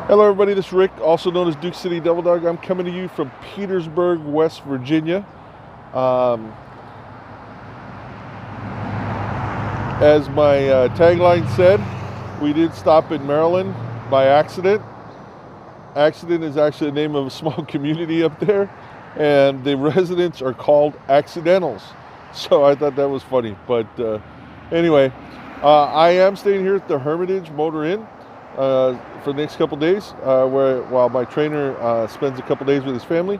Hello everybody, this is Rick, also known as Duke City Devil Dog. I'm coming to you from Petersburg, West Virginia. As my tagline said, we did stop in Maryland by accident. Accident is actually the name of a small community up there, and the residents are called accidentals. So I thought that was funny. But anyway, I am staying here at the Hermitage Motor Inn for the next couple days, while my trainer spends a couple days with his family.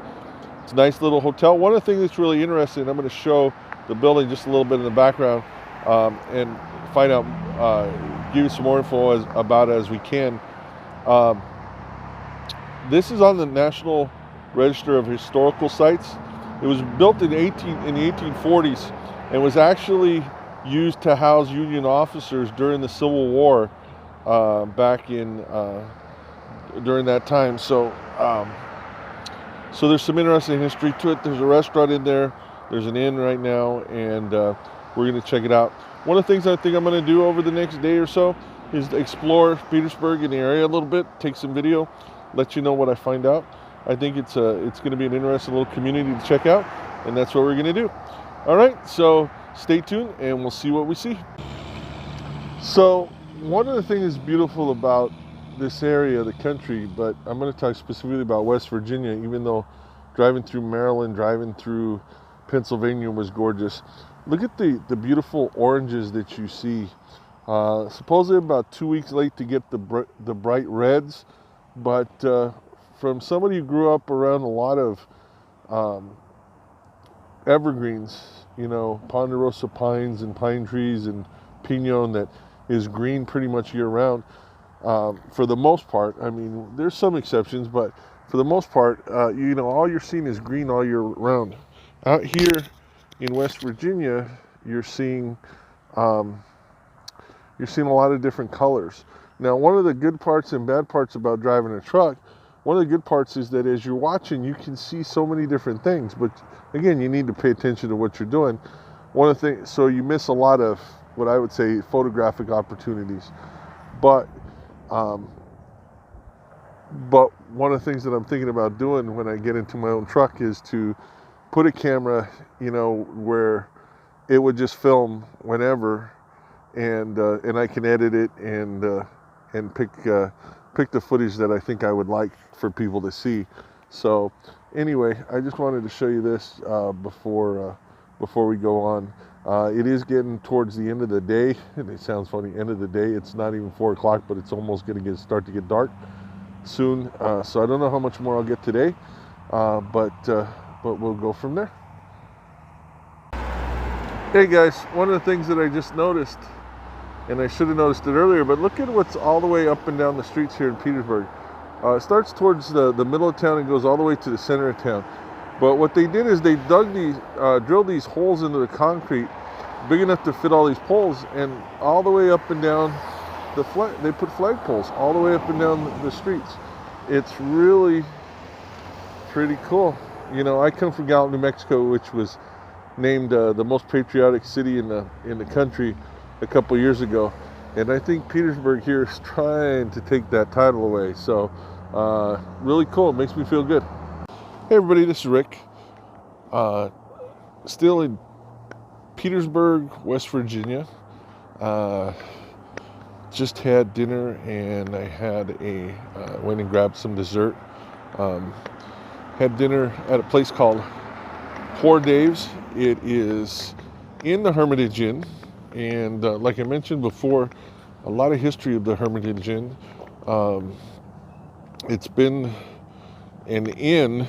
It's a nice little hotel. One of the things that's really interesting, I'm going to show the building just a little bit in the background and find out, give you some more info about it as we can. This is on the National Register of Historical Sites. It was built in the 1840s and was actually used to house Union officers during the Civil War back in during that time. So there's some interesting history to it. There's a restaurant in there. There's an inn right now, and we're going to check it out. One of the things I think I'm going to do over the next day or so is to explore Petersburg in the area a little bit, take some video, let you know what I find out. I think it's going to be an interesting little community to check out, and that's what we're going to do. All right, so stay tuned, and we'll see what we see. So one of the things that's beautiful about this area of the country, but I'm going to talk specifically about West Virginia, even though driving through Maryland, driving through Pennsylvania was gorgeous. Look at the beautiful oranges that you see. Supposedly about 2 weeks late to get the bright reds, but from somebody who grew up around a lot of evergreens, you know, ponderosa pines and pine trees and pinon that is green pretty much year round. For the most part, I mean, there's some exceptions, but for the most part, you know, all you're seeing is green all year round. Out here in West Virginia, you're seeing a lot of different colors. Now, one of the good parts and bad parts about driving a truck, one of the good parts is that as you're watching, you can see so many different things. But again, you need to pay attention to what you're doing. One of the things, so you miss a lot of what I would say photographic opportunities. But one of the things that I'm thinking about doing when I get into my own truck is to put a camera, you know, where it would just film whenever, and I can edit it and pick the footage that I think I would like for people to see. So anyway, I just wanted to show you this before we go on. It is getting towards the end of the day, and it sounds funny, end of the day. It's not even 4 o'clock, but it's almost going to start to get dark soon. So I don't know how much more I'll get today, but we'll go from there. Hey guys, one of the things that I just noticed, and I should have noticed it earlier, but look at what's all the way up and down the streets here in Petersburg. It starts towards the middle of town and goes all the way to the center of town. But what they did is they drilled these holes into the concrete, big enough to fit all these poles, and all the way up and down they put flagpoles all the way up and down the streets. It's really pretty cool. You know, I come from Gallup, New Mexico, which was named the most patriotic city in the country a couple years ago, and I think Petersburg here is trying to take that title away. So really cool. It makes me feel good. Hey everybody, this is Rick. Still in Petersburg, West Virginia. Just had dinner, and I had went and grabbed some dessert. Had dinner at a place called Poor Dave's. It is in the Hermitage Inn, and like I mentioned before, a lot of history of the Hermitage Inn. It's been an inn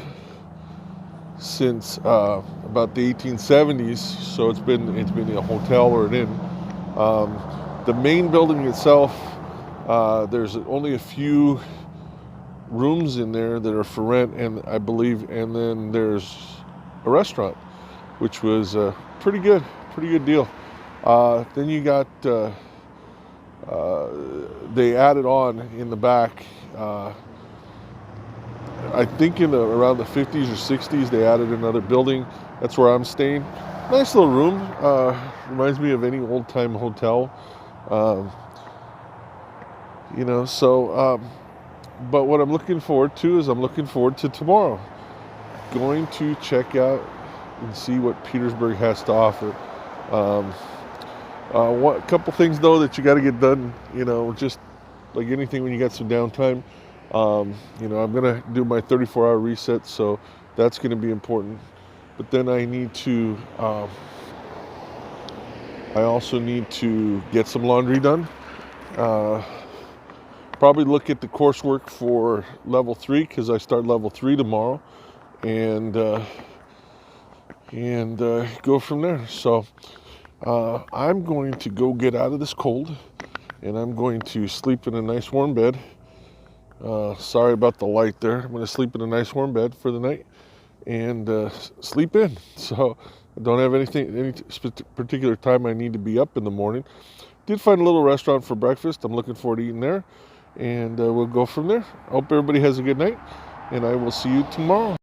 since about the 1870s, so it's been a hotel or an inn. The main building itself, there's only a few rooms in there that are for rent, and I believe, and then there's a restaurant, which was a pretty good deal. Then you got they added on in the back. I think around the 50s or 60s, they added another building. That's where I'm staying. Nice little room. Reminds me of any old-time hotel. You know, so But what I'm looking forward to is I'm looking forward to tomorrow. Going to check out and see what Petersburg has to offer. What couple things though that you got to get done, just like anything when you got some downtime. I'm gonna do my 34-hour reset, so that's gonna be important. But then I also need to get some laundry done. Probably look at the coursework for level 3 because I start level 3 tomorrow, and go from there. So I'm going to go get out of this cold, and I'm going to sleep in a nice warm bed. Sorry about the light there. I'm going to sleep in a nice warm bed for the night and sleep in. So I don't have any particular time I need to be up in the morning. Did find a little restaurant for breakfast. I'm looking forward to eating there, and we'll go from there. I hope everybody has a good night, and I will see you tomorrow.